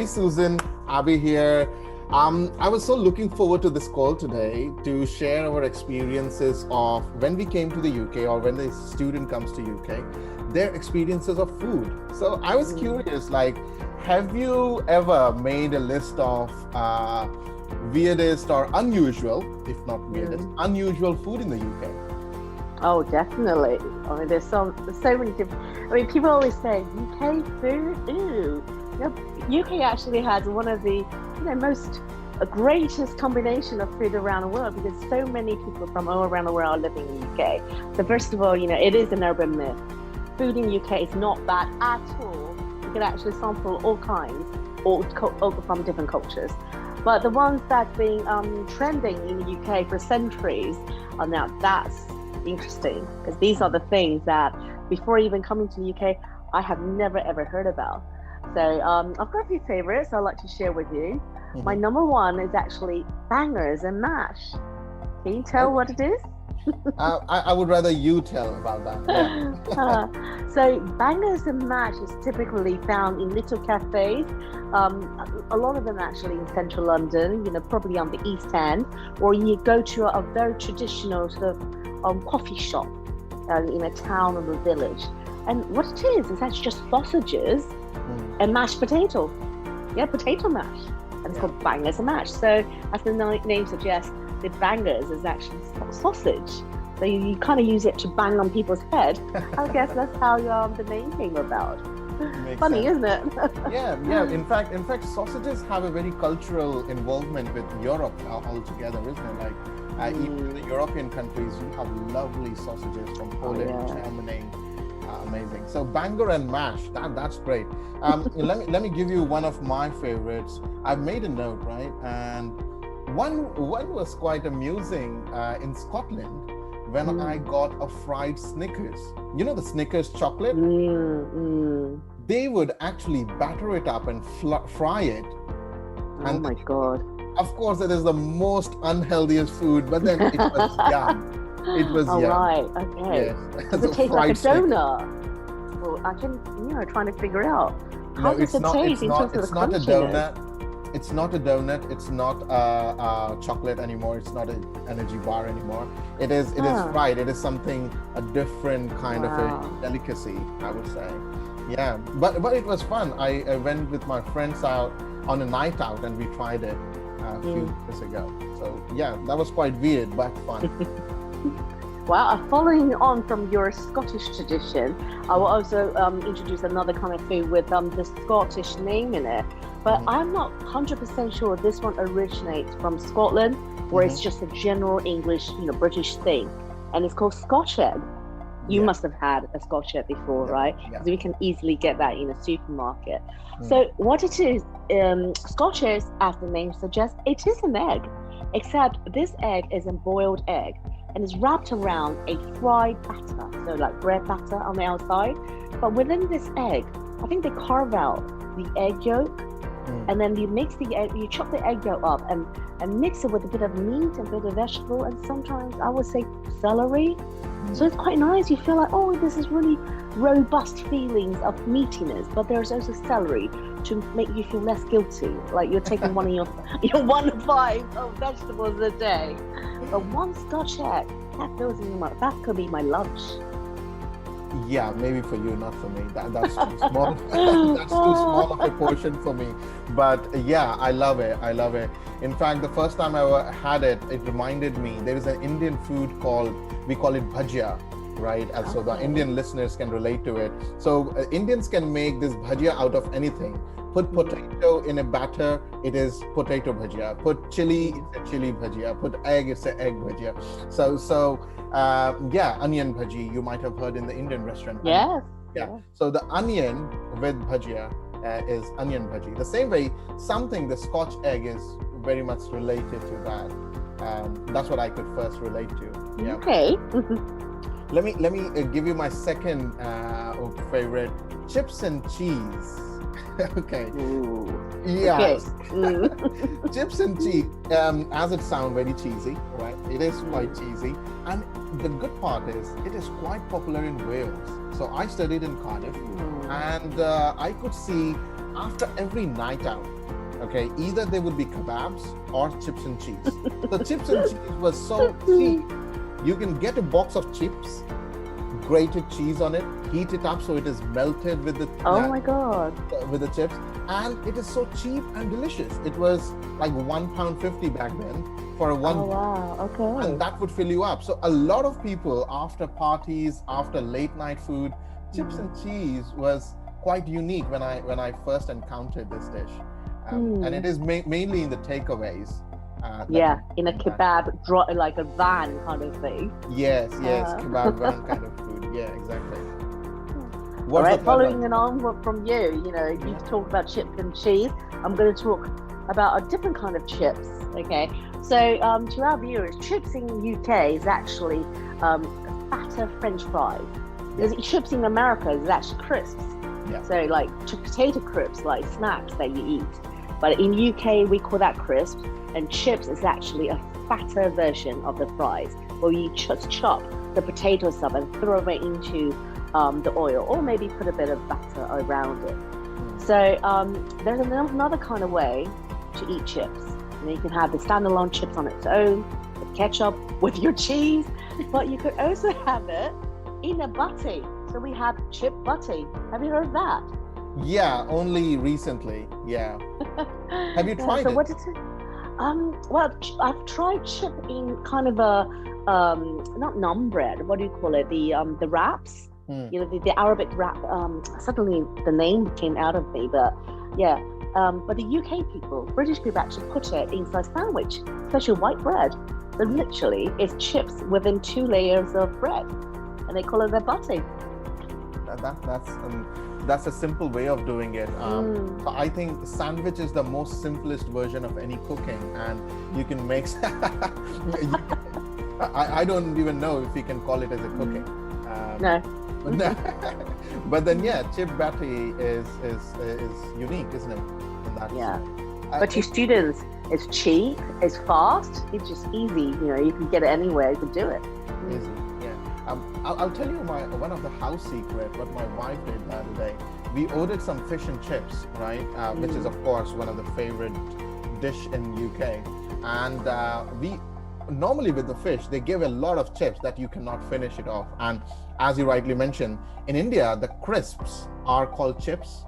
Hey Susan, Abby here. I was so looking forward to this call today to share our experiences of when we came to the UK or when the student comes to UK, their experiences of food. So I was curious, like, have you ever made a list of weirdest or unusual, if not weirdest, unusual food in the UK? Oh, definitely. I mean, there's so many different. I mean, people always say UK food. Ew. UK actually has one of the most greatest combination of food around the world because so many people from all around the world are living in the UK. So first of all, it is an urban myth. Food in UK is not bad at all. You can actually sample all kinds, all from different cultures. But the ones that's been trending in the UK for centuries, now that's interesting because these are the things that before even coming to the UK, I have never ever heard about. So I've got a few favorites I'd like to share with you. My number one is actually bangers and mash. Can you tell what it is? I would rather you tell about that. Yeah. So bangers and mash is typically found in little cafes. A lot of them actually in central London, probably on the East End, or you go to a very traditional sort of coffee shop in a town or a village. And what it is actually just sausages and mashed potato. Yeah, potato mash. And it's called bangers and mash. So as the name suggests, the bangers is actually sausage. So you kind of use it to bang on people's head. I guess that's how the name came about. Funny, sense. Isn't it? Yeah. In fact, sausages have a very cultural involvement with Europe altogether, isn't it? Like even in the European countries, you have lovely sausages from Poland, Germany. Amazing. So banger and mash, that's great. Let me give you one of my favorites. I've made a note, right? And one was quite amusing in Scotland when I got a fried Snickers. You know the Snickers chocolate? They would actually batter it up and fry it. Oh my God. Of course, it is the most unhealthiest food, but then it was yum. It was yum. Right, okay. Yes. Does it taste like a donut? Well, I can, trying to figure out. How does it taste in terms of the crunchiness? It's not a donut. It's not a chocolate anymore. It's not an energy bar anymore. It is fried. It is a different kind of a delicacy, I would say. Yeah, but it was fun. I went with my friends out on a night out and we tried it a few years ago. So yeah, that was quite weird but fun. Well, following on from your Scottish tradition, I will also introduce another kind of food with the Scottish name in it. But I'm not 100% sure this one originates from Scotland, or it's just a general English, British thing. And it's called Scotch egg. You must have had a Scotch egg before, right? Because we can easily get that in a supermarket. So what it is, Scotch egg, as the name suggests, it is an egg, except this egg is a boiled egg. And it's wrapped around a fried batter, so like bread batter on the outside. But within this egg, I think they carve out the egg yolk, and then you mix the egg, you chop the egg yolk up and mix it with a bit of meat and a bit of vegetable, and sometimes I would say celery. So it's quite nice. You feel like, this is really robust feelings of meatiness, but there's also celery to make you feel less guilty, like you're taking one of your 1 to 5 of vegetables a day. But one Scotch egg, that could be my lunch. Yeah, maybe for you, not for me. That's too small. That's too small of a portion for me. But yeah, I love it. In fact, the first time I had it, it reminded me, there is an Indian food we call it bhajiya, right? And so the Indian listeners can relate to it. So Indians can make this bhajiya out of anything. Put potato in a batter, it is potato bhajiya. Put chili, it's a chili bhajiya. Put egg, it's an egg bhajiya. So onion bhaji, you might have heard in the Indian restaurant. Yes. Yeah. So the onion with bhajiya is onion bhaji. The same way, the Scotch egg is very much related to that. That's what I could first relate to. Yeah. Okay. Let me give you my second favorite, chips and cheese. Okay. Ooh. Yeah. Okay. Chips and cheese, as it sounds very cheesy, right? It is quite cheesy. And the good part is, it is quite popular in Wales. So I studied in Cardiff, and I could see after every night out, okay, either they would be kebabs or chips and cheese. So chips and cheese was so cheap. You can get a box of chips, grated cheese on it, heat it up so it is melted with the my God, with the chips, and it is so cheap and delicious. It was like £1.50 back then for a one. Oh wow, okay. And that would fill you up. So a lot of people after parties, after late night food, chips and cheese was quite unique when I first encountered this dish. And it is mainly in the takeaways. In a kebab, like a van kind of thing. Yes, kebab van kind of food. Yeah, exactly. All right, following it on from you, you've talked about chips and cheese. I'm going to talk about a different kind of chips. Okay, so to our viewers, chips in UK is actually fatter French fries. Because chips in America is actually crisps. Yeah. So like potato crisps, like snacks that you eat. But in UK, we call that crisps, and chips is actually a fatter version of the fries, where you just chop the potatoes up and throw it into the oil, or maybe put a bit of batter around it. So there's another kind of way to eat chips. And you can have the standalone chips on its own, with ketchup, with your cheese, but you could also have it in a butti. So we have chip butti. Have you heard of that? Yeah, only recently. Yeah. Have you tried it? What is it? Well, I've tried chip in kind of a not naan bread. What do you call it? The wraps. The Arabic wrap. Suddenly the name came out of me, but yeah. But the UK people, British people, actually put it inside sandwich, especially white bread. So literally, it's chips within 2 layers of bread, and they call it their butti. That's a simple way of doing it. So I think sandwich is the most simplest version of any cooking, and you can make. I don't even know if you can call it as a cooking. No. But then chip butti is unique, isn't it? But to students, it's cheap, it's fast, it's just easy. You can get it anywhere. You can do it. Easy. I'll tell you one of the house secret, what my wife did the other day. We ordered some fish and chips, right? Which is of course one of the favorite dish in UK. And we normally with the fish, they give a lot of chips that you cannot finish it off. And as you rightly mentioned, in India, the crisps are called chips.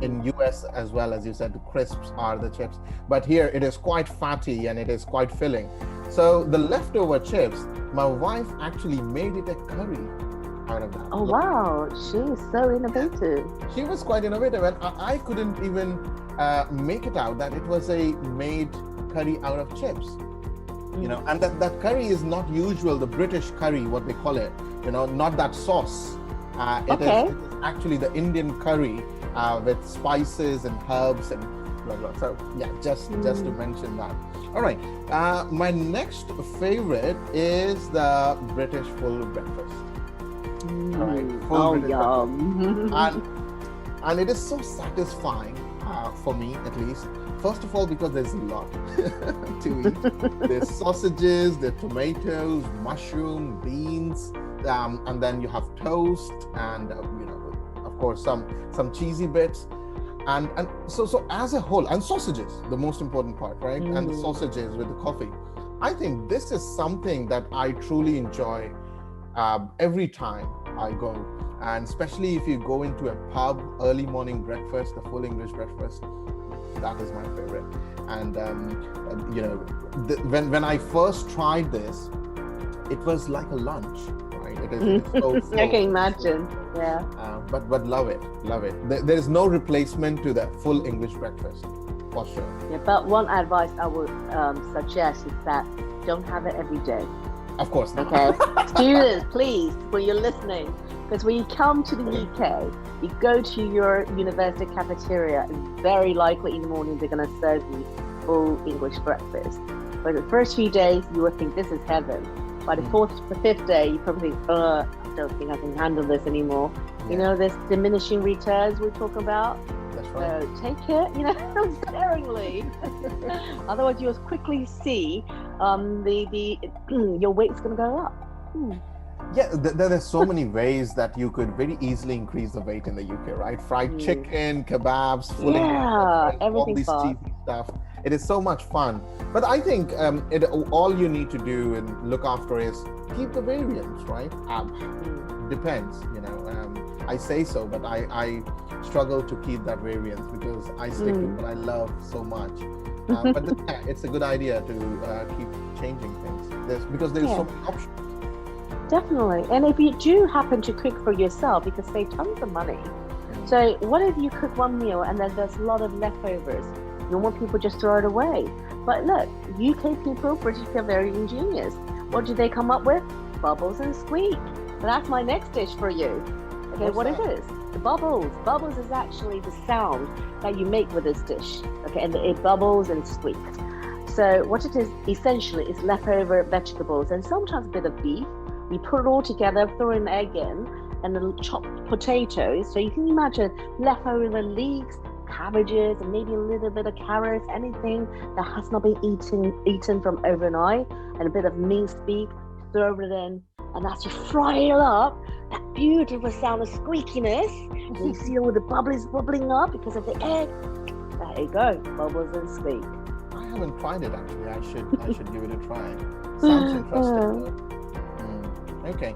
In US as well, as you said, the crisps are the chips. But here it is quite fatty and it is quite filling. So the leftover chips, my wife actually made it a curry out of that. Oh, wow. She is so innovative. She was quite innovative, and I couldn't even make it out that it was a made curry out of chips. And that curry is not usual, the British curry, what they call it, not that sauce. It is actually the Indian curry with spices and herbs and blah, blah. So just to mention that. All right, my next favorite is the British full breakfast. All right, full British breakfast. And it is so satisfying for me, at least. First of all, because there's a lot to eat. There's sausages, there's tomatoes, mushroom, beans, and then you have toast, and of course some cheesy bits, and so as a whole, and sausages, the most important part, right? And the sausages with the coffee. I think this is something that I truly enjoy every time I go, and especially if you go into a pub, early morning breakfast, the full English breakfast. That is my favorite. And when I first tried this, it was like a lunch, right? It is so full. I can imagine. Yeah. But love it. There is no replacement to the full English breakfast, for sure. Yeah, but one advice I would suggest is that don't have it every day. Of course not. Okay. Students, please, when you're listening, because when you come to the UK, you go to your university cafeteria, and very likely in the morning they're going to serve you full English breakfast. But the first few days, you will think this is heaven. By the 5th day, you probably think, I don't think I can handle this anymore. Yeah. This diminishing returns we talk about. That's right. So take it, sparingly. Otherwise, you'll quickly see your weight's going to go up. Yeah, there's so many ways that you could very easily increase the weight in the UK, right? Fried chicken, kebabs, fulling Yeah, burgers, all everything this fast. cheesy stuff. It is so much fun. But I think all you need to do and look after is keep the variants, right? Depends, I say so, but I struggle to keep that variance because I stick to what I love so much. But yeah, it's a good idea to keep changing things. Because there's so many options. Definitely. And if you do happen to cook for yourself, you can save tons of money. So what if you cook one meal and then there's a lot of leftovers? You don't want people just throw it away. But look, UK people, British people are very ingenious. What do they come up with? Bubbles and squeak. So that's my next dish for you. Okay, what is this? The bubbles. Bubbles is actually the sound that you make with this dish. Okay, and it bubbles and squeaks. So what it is essentially is leftover vegetables and sometimes a bit of beef. We put it all together, throw an egg in, and then chopped potatoes. So you can imagine leftover leeks, cabbages, and maybe a little bit of carrots, anything that has not been eaten from overnight, and a bit of minced beef, throw it in, and as you fry it up, that beautiful sound of squeakiness, and you see all the bubbles bubbling up because of the egg. There you go, bubbles and squeak. I haven't tried it actually. I should give it a try. Sounds interesting. Okay,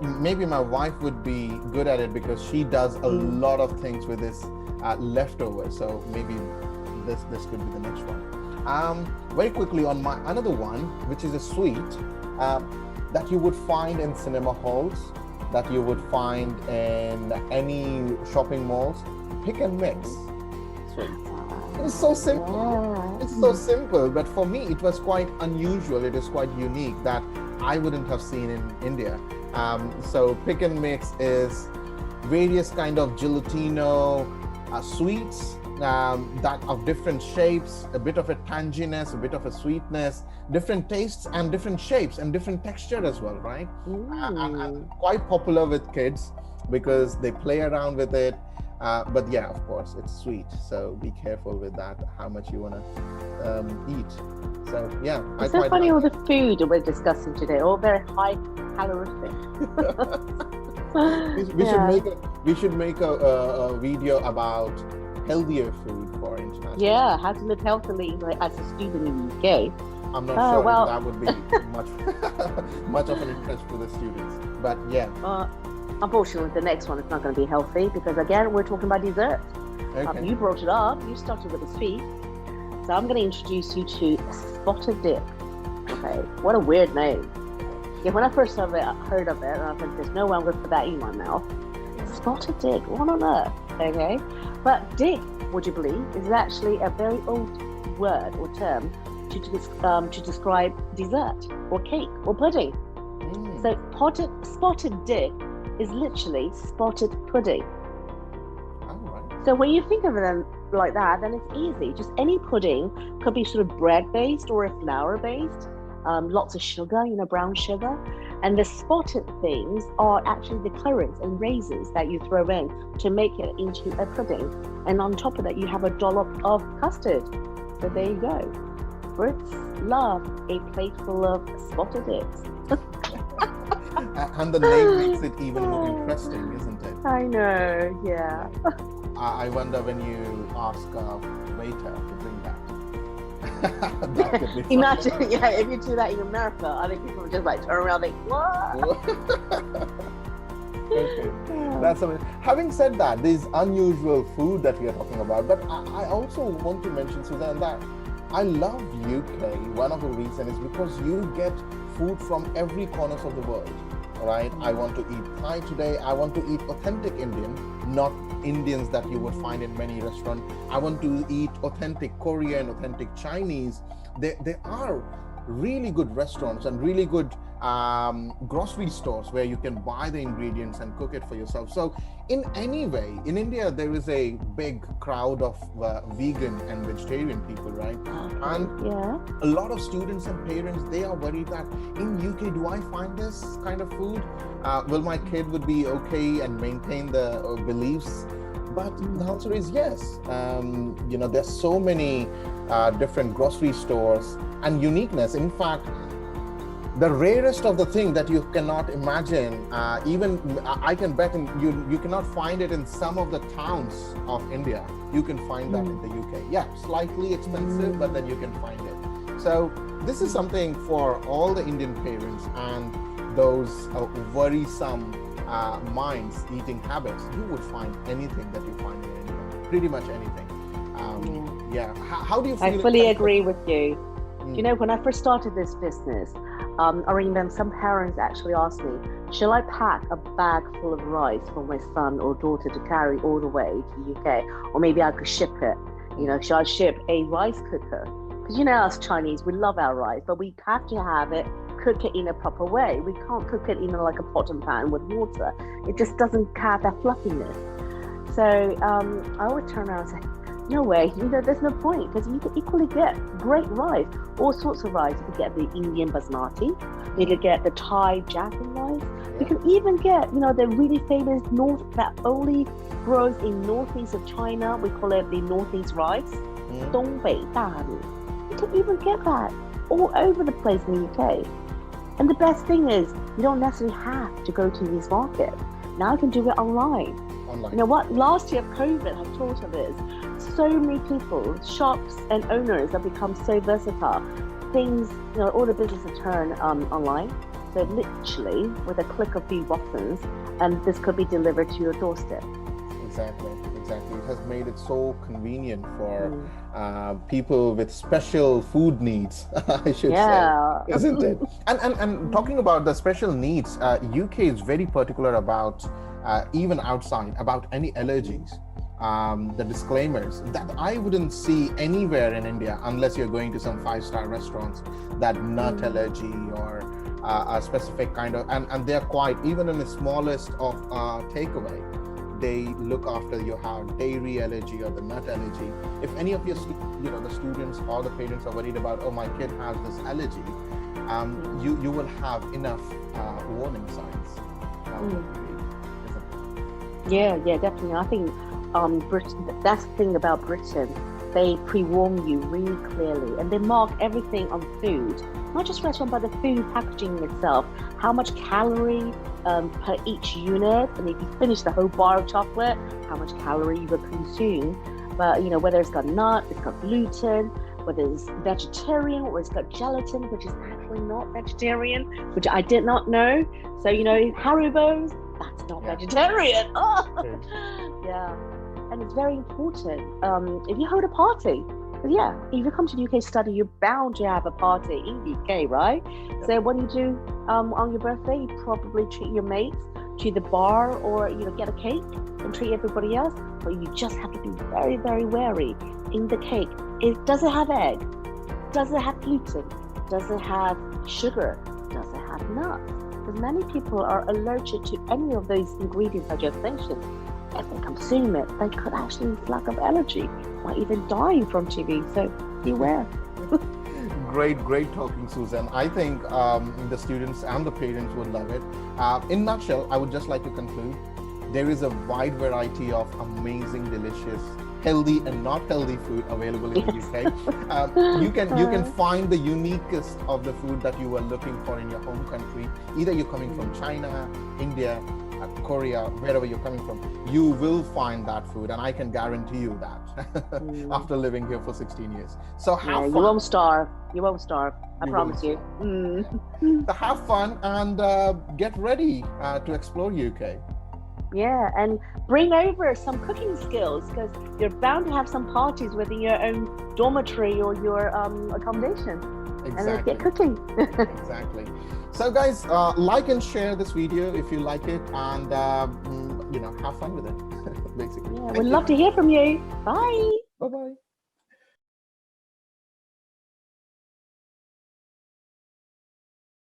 maybe my wife would be good at it because she does a lot of things with this leftover. So maybe this could be the next one. Very quickly on my another one, which is a sweet that you would find in cinema halls, that you would find in any shopping malls. Pick and mix sweet. It's so simple. It's so simple, but for me it was quite unusual. It is quite unique that I wouldn't have seen in India. So pick and mix is various kind of gelatino sweets that of different shapes, a bit of a tanginess, a bit of a sweetness, different tastes and different shapes and different texture as well, right? And quite popular with kids because they play around with it. But yeah, of course, it's sweet. So be careful with that, how much you want to eat. So yeah, it's so funny all the food we're discussing today, all very high calorific. we should make a video about healthier food for international. Yeah, how to live healthily as a student in the UK. I'm not sure if that would be much of an interest for the students, but yeah. Unfortunately, the next one is not going to be healthy because again, we're talking about dessert. Okay. You brought it up. You started with the sweet. So I'm going to introduce you to spotted dip. Okay, what a weird name. Yeah, when I first heard of it, I thought, there's no way I'm going to put that in my mouth. Spotted dip, what on earth? Okay, but dip, would you believe, is actually a very old word or term to describe dessert or cake or pudding. So spotted dip is literally spotted pudding. So when you think of them like that, then it's easy. Just any pudding could be sort of bread-based or a flour-based, lots of sugar, brown sugar. And the spotted things are actually the currants and raisins that you throw in to make it into a pudding. And on top of that, you have a dollop of custard. So there you go. Brits love a plate full of spotted dips. And the name makes it even more interesting, isn't it? I know, yeah. I wonder when you ask a waiter to bring that. That could be fun. Imagine, if you do that in America, I think people would just turn around and what? Okay. That's amazing. Having said that, this unusual food that we are talking about, but I also want to mention, Suzanne, that I love UK. One of the reasons is because you get food from every corner of the world, right? I want to eat Thai today. I want to eat authentic Indian, not Indians that you would find in many restaurants. I want to eat authentic Korean, authentic Chinese. There are really good restaurants and really good grocery stores where you can buy the ingredients and cook it for yourself. So in any way, in India, there is a big crowd of vegan and vegetarian people, right? And a lot of students and parents, they are worried that in UK, do I find this kind of food? Will my kid would be okay and maintain the beliefs? But the answer is yes. There's so many different grocery stores and uniqueness. In fact, The rarest of the thing that you cannot imagine, even I can bet you cannot find it in some of the towns of India. You can find that in the UK. Yeah, slightly expensive, but then you can find it. So this is something for all the Indian parents and those worrisome minds, eating habits. You would find anything that you find in India, pretty much anything. How do you feel? I fully agree with you. You know, when I first started this business, I remember some parents actually asked me, shall I pack a bag full of rice for my son or daughter to carry all the way to the UK? Or maybe I could ship it. You know, should I ship a rice cooker? Because, you know, us Chinese, we love our rice, but we have to have it, cook it in a proper way. We can't cook it in like a pot and pan with water. It just doesn't have that fluffiness. So I always turn around and say, no way, you know, there's no point, because you can equally get great rice, all sorts of rice. You could get the Indian basmati, you could get the Thai jasmine rice, you can even get, you know, the really famous that only grows in northeast of China. We call it the northeast rice, Dongbei Dani. You can even get that all over the place in the UK. And the best thing is, you don't necessarily have to go to these markets. Now you can do it online. You know what? Last year, COVID has taught us this. So many people, shops and owners have become so versatile. Things, you know, all the businesses turn online. So literally, with a click of few buttons, and this could be delivered to your doorstep. Exactly. It has made it so convenient for people with special food needs, I should say, isn't it? And talking about the special needs, UK is very particular about, even outside, about any allergies. The disclaimers that I wouldn't see anywhere in India unless you're going to some 5-star restaurants, that nut allergy or a specific kind of, and they're quite, even in the smallest of takeaway, they look after you have dairy allergy or the nut allergy. If any of your the students or the parents are worried about, oh, my kid has this allergy, you will have enough warning signs. Yeah, definitely. I think that's the thing about Britain. They pre-warn you really clearly, and they mark everything on food, not just restaurant, but the food packaging itself. How much calorie per each unit, and if you finish the whole bar of chocolate, how much calorie you will consume. But you know, whether it's got nut, it's got gluten, whether it's vegetarian or it's got gelatin, which is actually not vegetarian, which I did not know. So you know, Haribo's, that's not vegetarian. Yeah. And it's very important. If you hold a party, if you come to the UK study, you're bound to have a party in the UK, right? So what do? On your birthday, you probably treat your mates to the bar, or get a cake and treat everybody else. But you just have to be very, very wary. In the cake, does it have egg? Does it have gluten? Does it have sugar? Does it have nuts? Because many people are allergic to any of those ingredients I just mentioned. If they consume it, they could actually flag up allergy, or even die in front of you. So beware. Great talking, Susan. I think the students and the parents would love it. In a nutshell, I would just like to conclude, there is a wide variety of amazing, delicious, healthy and not healthy food available in the UK. You can find the uniquest of the food that you are looking for in your home country. Either you're coming from China, India, Korea, wherever you're coming from, you will find that food, and I can guarantee you that after living here for 16 years. So have fun. You won't starve. I promise you. So have fun and get ready to explore UK. Yeah, and bring over some cooking skills, because you're bound to have some parties within your own dormitory or your accommodation. Exactly. And get cooking. Exactly. So guys, like and share this video if you like it, and have fun with it, basically. Yeah, we'd love to hear from you. Bye. Bye-bye.